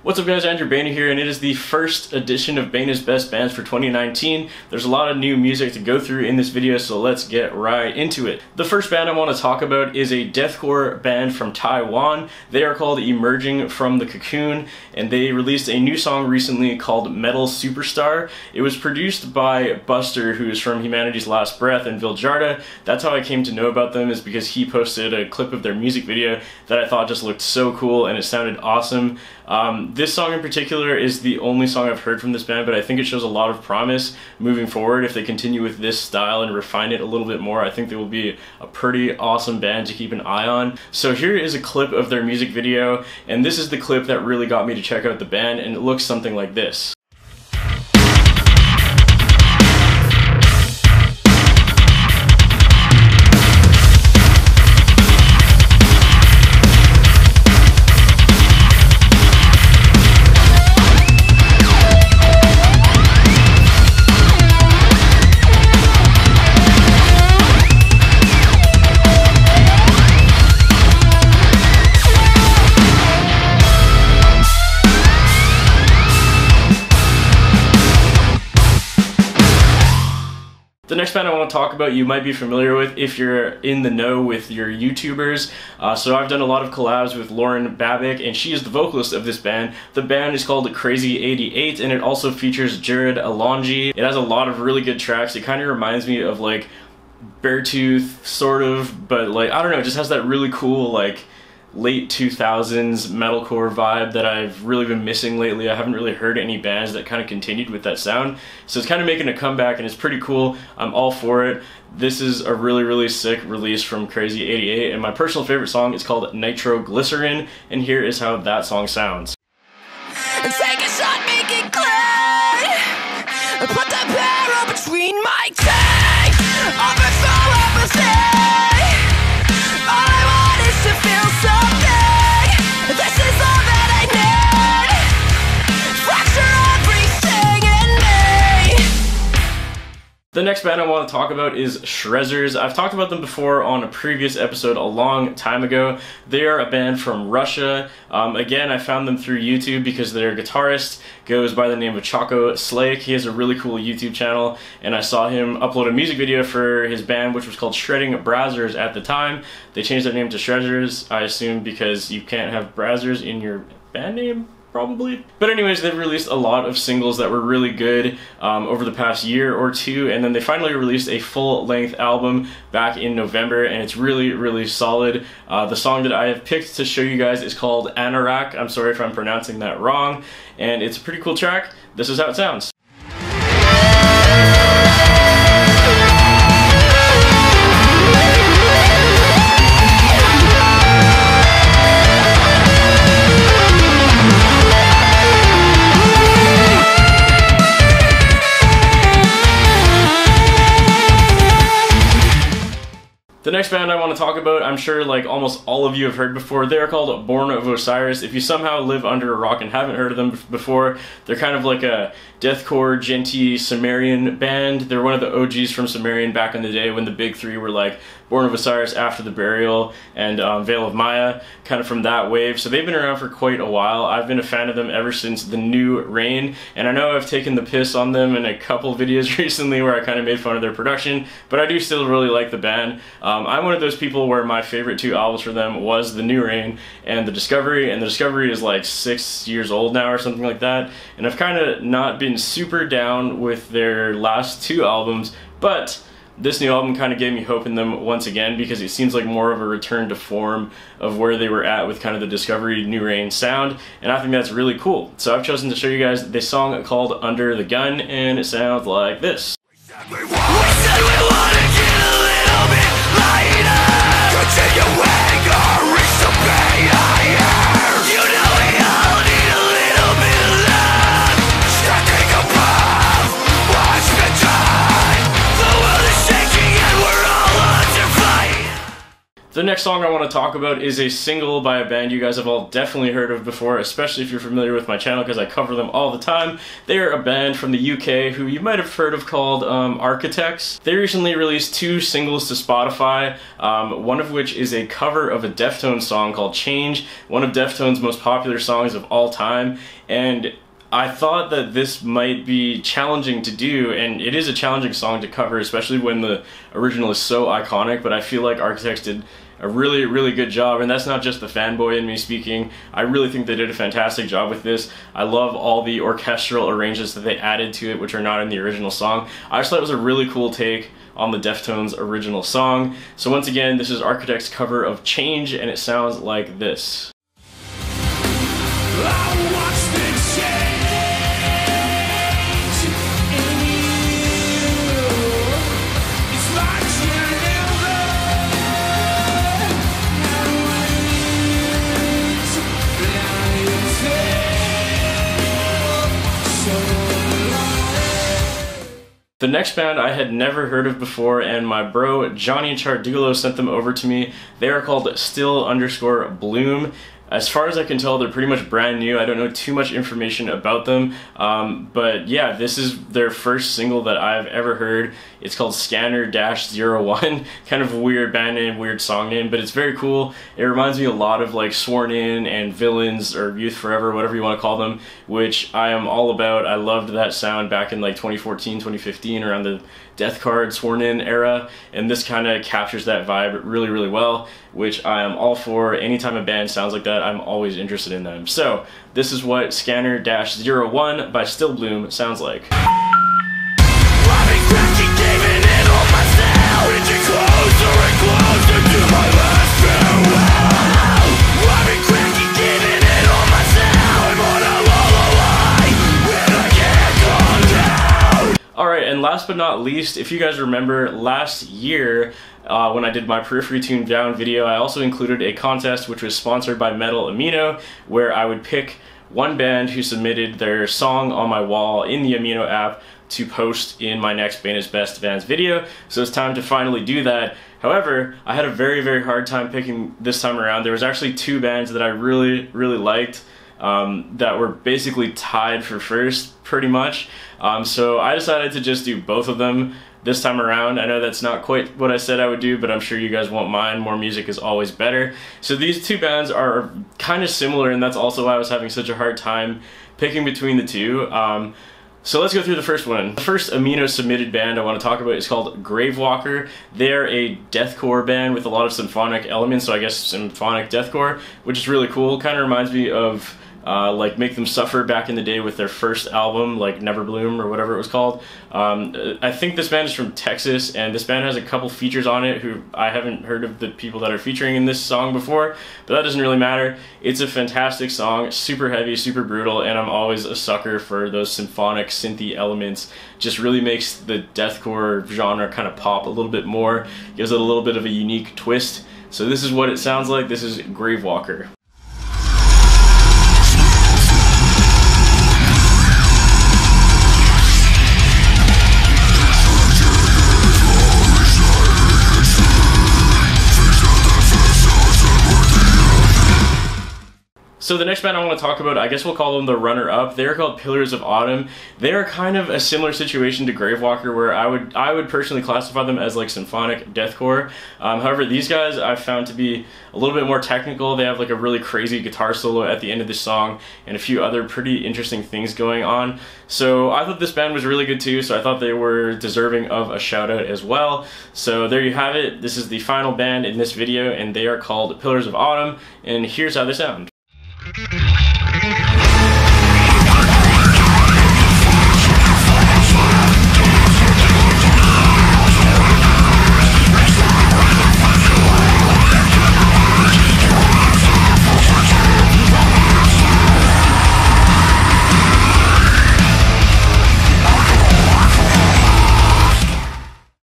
What's up guys, Andrew Baena here, and it is the first edition of Baena's Best Bands for 2019. There's a lot of new music to go through in this video, so let's get right into it. The first band I want to talk about is a deathcore band from Taiwan. They are called Emerging from the Cocoon, and they released a new song recently called Metal Superstar. It was produced by Buster, who is from Humanity's Last Breath and Viljarda. That's how I came to know about them, is because he posted a clip of their music video that I thought just looked so cool and it sounded awesome. This song in particular is the only song I've heard from this band, but I think it shows a lot of promise moving forward. If they continue with this style and refine it a little bit more, I think they will be a pretty awesome band to keep an eye on. So here is a clip of their music video, and this is the clip that really got me to check out the band, and it looks something like this. The next band I want to talk about you might be familiar with if you're in the know with your YouTubers. So I've done a lot of collabs with Lauren Babic, and she is the vocalist of this band. The band is called Crazy 88, and it also features Jared Alonji. It has a lot of really good tracks. It kind of reminds me of like Beartooth, sort of, but like, I don't know, it just has that really cool like late 2000s metalcore vibe that I've really been missing lately. I haven't really heard any bands that kind of continued with that sound, so it's kind of making a comeback and it's pretty cool. I'm all for it. This is a really sick release from Crazy 88, and my personal favorite song is called Nitroglycerin, and here is how that song sounds. Take a shot, make it clear. Put the barrel between my teeth. Overthrow everything. All I want is to feel something. This is all that I need. Fracture everything in me. The next band I want to talk about is Shrezzers. I've talked about them before on a previous episode a long time ago. They are a band from Russia. Again, I found them through YouTube because their guitarist goes by the name of Choco Slake. He has a really cool YouTube channel, and I saw him upload a music video for his band, which was called Shredding Brazzers at the time. They changed their name to Shrezzers, I assume because you can't have Brazzers in your band name, probably. But anyways, they've released a lot of singles that were really good over the past year or two, and then they finally released a full-length album back in November, and it's really solid. The song that I have picked to show you guys is called Anorak. I'm sorry if I'm pronouncing that wrong, and it's a pretty cool track. This is how it sounds. The next band I want to talk about, I'm sure like almost all of you have heard before. They are called Born of Osiris. If you somehow live under a rock and haven't heard of them before, they're kind of like a deathcore, genty Sumerian band. They're one of the OGs from Sumerian back in the day when the big three were like Born of Osiris, After the Burial, and Veil of Maya, kind of from that wave. So they've been around for quite a while. I've been a fan of them ever since The New Reign, and I know I've taken the piss on them in a couple videos recently where I kind of made fun of their production, but I do still really like the band. I'm one of those people where my favorite two albums for them was The New Reign and The Discovery, and The Discovery is like 6 years old now or something like that, and I've kind of not been super down with their last two albums, but this new album kind of gave me hope in them once again, because it seems like more of a return to form of where they were at with kind of the Discovery New Reign sound, and I think that's really cool. So I've chosen to show you guys this song called Under the Gun, and it sounds like this. The next song I want to talk about is a single by a band you guys have all definitely heard of before, especially if you're familiar with my channel because I cover them all the time. They are a band from the UK who you might have heard of called Architects. They recently released 2 singles to Spotify, one of which is a cover of a Deftones song called Change, one of Deftones' most popular songs of all time, and I thought that this might be challenging to do, and it is a challenging song to cover, especially when the original is so iconic, but I feel like Architects did a really, really good job, and that's not just the fanboy in me speaking. I really think they did a fantastic job with this. I love all the orchestral arrangements that they added to it, which are not in the original song. I just thought it was a really cool take on the Deftones original song. So once again, this is Architects' cover of Change, and it sounds like this. The next band I had never heard of before, and my bro Johnny Chardulo sent them over to me. They are called Still_Bloom. As far as I can tell, they're pretty much brand new. I don't know too much information about them, but yeah, this is their first single that I've ever heard. It's called Scanner-01, kind of a weird band name, weird song name, but it's very cool. It reminds me a lot of like Sworn In and Villains or Youth Forever, whatever you want to call them, which I am all about. I loved that sound back in like 2014, 2015, around the Deathcore Sworn In era, and this kind of captures that vibe really, really well, which I am all for. Anytime a band sounds like that, I'm always interested in them. So this is what Scanner-01 by Still_Bloom sounds like. Alright, and last but not least, if you guys remember last year when I did my Periphery Tuned Down video, I also included a contest which was sponsored by Metal Amino, where I would pick one band who submitted their song on my wall in the Amino app to post in my next Baena's Best Bands video. So it's time to finally do that. However, I had a very, very hard time picking this time around. There was actually 2 bands that I really, really liked that were basically tied for first, pretty much. So I decided to just do both of them this time around. I know that's not quite what I said I would do, but I'm sure you guys won't mind. More music is always better. So these 2 bands are kind of similar, and that's also why I was having such a hard time picking between the 2. So let's go through the first one. The first Amino submitted band I want to talk about is called Gravewalker. They're a deathcore band with a lot of symphonic elements, so I guess symphonic deathcore, which is really cool. Kind of reminds me of like Make Them Suffer back in the day with their first album, like Never Bloom or whatever it was called. I think this band is from Texas, and this band has a couple features on it who I haven't heard of the people that are featuring in this song before, but that doesn't really matter. It's a fantastic song, super heavy, super brutal, and I'm always a sucker for those symphonic synthy elements. Just really makes the deathcore genre kind of pop a little bit more, gives it a little bit of a unique twist. So this is what it sounds like. This is Gravewalker. So the next band I want to talk about, I guess we'll call them the runner-up. They're called Pillars of Autumn. They are kind of a similar situation to Gravewalker, where I would personally classify them as like symphonic deathcore. However, these guys I've found to be a little bit more technical. They have like a really crazy guitar solo at the end of the song and a few other pretty interesting things going on. So I thought this band was really good too, so I thought they were deserving of a shout out as well. So there you have it. This is the final band in this video, and they are called Pillars of Autumn, and here's how they sound.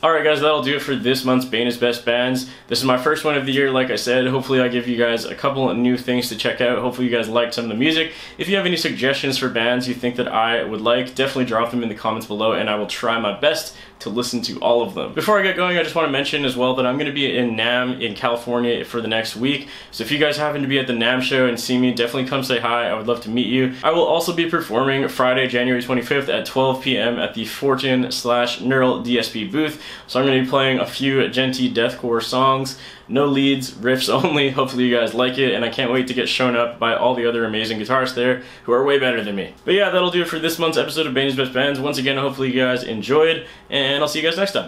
Alright, Alright guys, that'll do it for this month's Baena's Best Bands. This is my first one of the year, like I said. Hopefully I give you guys a couple of new things to check out. Hopefully you guys liked some of the music. If you have any suggestions for bands you think that I would like, definitely drop them in the comments below and I will try my best to listen to all of them. Before I get going, I just want to mention as well that I'm going to be in NAMM in California for the next week. So if you guys happen to be at the NAMM show and see me, definitely come say hi. I would love to meet you. I will also be performing Friday, January 25th at 12 p.m. at the Fortin/Neural DSP booth. So I'm going to be playing a few genty deathcore songs. No leads, riffs only. Hopefully you guys like it, and I can't wait to get shown up by all the other amazing guitarists there who are way better than me. But yeah, that'll do it for this month's episode of Baena's Best Bands. Once again, hopefully you guys enjoyed, and I'll see you guys next time.